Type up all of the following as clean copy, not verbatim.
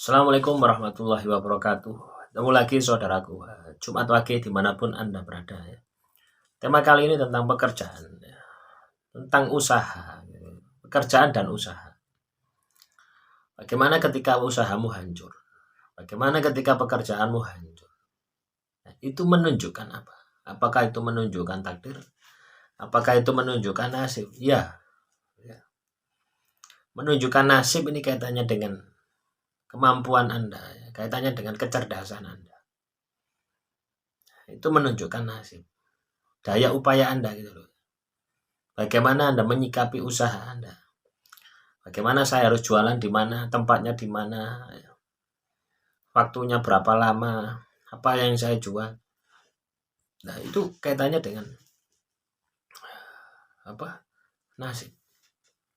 Assalamualaikum warahmatullahi wabarakatuh. Ketemu lagi saudaraku, Jumat Wage dimanapun Anda berada ya. Tema kali ini tentang pekerjaan, ya. Tentang usaha, pekerjaan dan usaha. Bagaimana ketika usahamu hancur? Bagaimana ketika pekerjaanmu hancur? Nah, itu menunjukkan apa? Apakah itu menunjukkan takdir? Apakah itu menunjukkan nasib? Ya. Menunjukkan nasib ini kaitannya dengan kemampuan Anda, ya. Kaitannya dengan kecerdasan Anda. Itu menunjukkan nasib, daya upaya Anda gitu loh. Bagaimana Anda menyikapi usaha Anda? Bagaimana saya harus jualan di mana, tempatnya di mana, waktunya berapa lama, apa yang saya jual. Nah, itu kaitannya dengan apa? Nasib.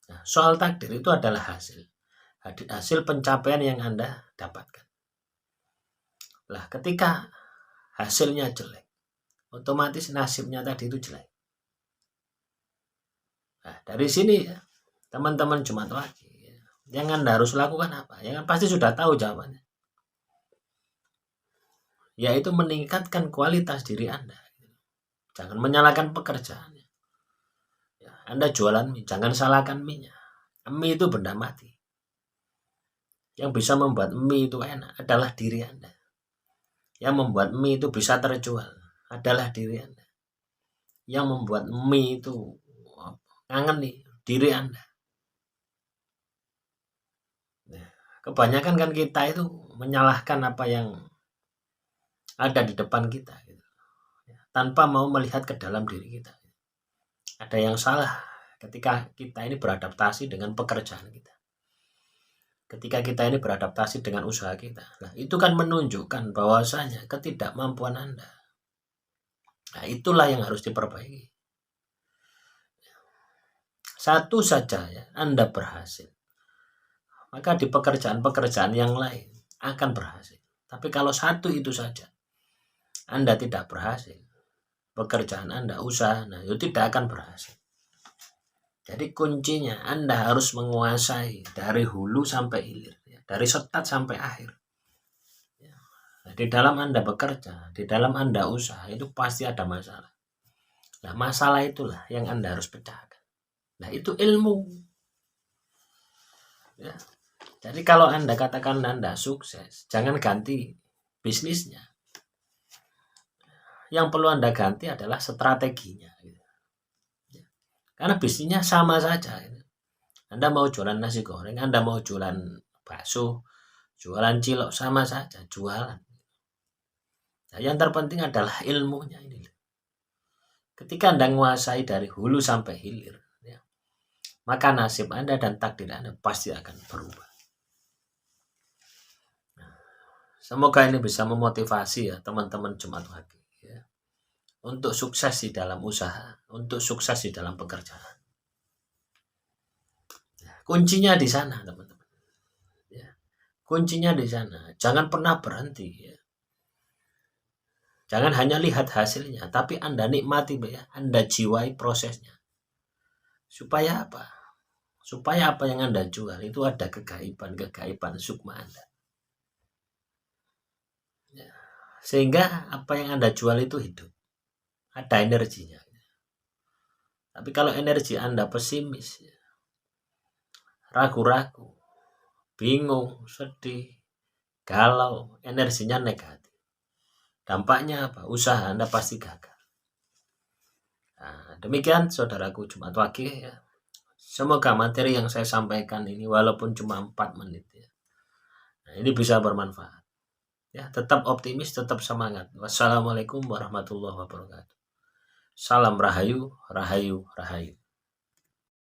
Nah, soal takdir itu adalah hasil pencapaian yang Anda dapatkan. Lah, ketika hasilnya jelek, otomatis nasibnya tadi itu jelek. Nah, dari sini ya, teman-teman Jumat Wage, yang Anda harus lakukan apa? Yang pasti sudah tahu jawabannya. Yaitu meningkatkan kualitas diri Anda. Jangan menyalahkan pekerjaannya. Ya, Anda jualan mie, jangan salahkan mie-nya. Mie itu benda mati. Yang bisa membuat mie itu enak adalah diri Anda. Yang membuat mie itu bisa terjual adalah diri Anda. Yang membuat mie itu kangen nih, diri Anda. Nah, kebanyakan kan kita itu menyalahkan apa yang ada di depan kita gitu. Tanpa mau melihat ke dalam diri kita. Ada yang salah ketika kita ini beradaptasi dengan pekerjaan kita. Ketika kita ini beradaptasi dengan usaha kita. Nah, itu kan menunjukkan bahwasanya ketidakmampuan Anda. Nah, itulah yang harus diperbaiki. Satu saja ya, Anda berhasil. Maka di pekerjaan-pekerjaan yang lain akan berhasil. Tapi kalau satu itu saja Anda tidak berhasil, pekerjaan Anda, usaha, nah itu tidak akan berhasil. Jadi kuncinya Anda harus menguasai dari hulu sampai hilir, ya. Dari start sampai akhir. Ya. Nah, di dalam Anda bekerja, di dalam Anda usaha, itu pasti ada masalah. Nah, masalah itulah yang Anda harus pecahkan. Nah, itu ilmu. Ya. Jadi kalau Anda katakan Anda sukses, jangan ganti bisnisnya. Yang perlu Anda ganti adalah strateginya. Karena bisnisnya sama saja. Anda mau jualan nasi goreng, Anda mau jualan bakso, jualan cilok, sama saja jualan. Nah, yang terpenting adalah ilmunya ini. Ketika Anda menguasai dari hulu sampai hilir, ya, maka nasib Anda dan takdir Anda pasti akan berubah. Nah, semoga ini bisa memotivasi ya teman-teman Jumat Wage, ya, untuk sukses di dalam usaha, untuk sukses di dalam pekerjaan. Kuncinya di sana, teman-teman. Ya. Kuncinya di sana. Jangan pernah berhenti. Ya. Jangan hanya lihat hasilnya, tapi Anda nikmati, ya. Anda jiwai prosesnya. Supaya apa? Supaya apa yang Anda jual itu ada kegaiban sukma Anda. Ya. Sehingga apa yang Anda jual itu hidup. Ada energinya. Tapi kalau energi Anda pesimis, ya, ragu-ragu, bingung, sedih, galau, energinya negatif. Dampaknya apa? Usaha Anda pasti gagal. Nah, demikian saudaraku Jumat Wage ya. Semoga materi yang saya sampaikan ini walaupun cuma 4 menit ya. Nah, ini bisa bermanfaat. Ya, tetap optimis, tetap semangat. Wassalamualaikum warahmatullahi wabarakatuh. Salam Rahayu, Rahayu, Rahayu.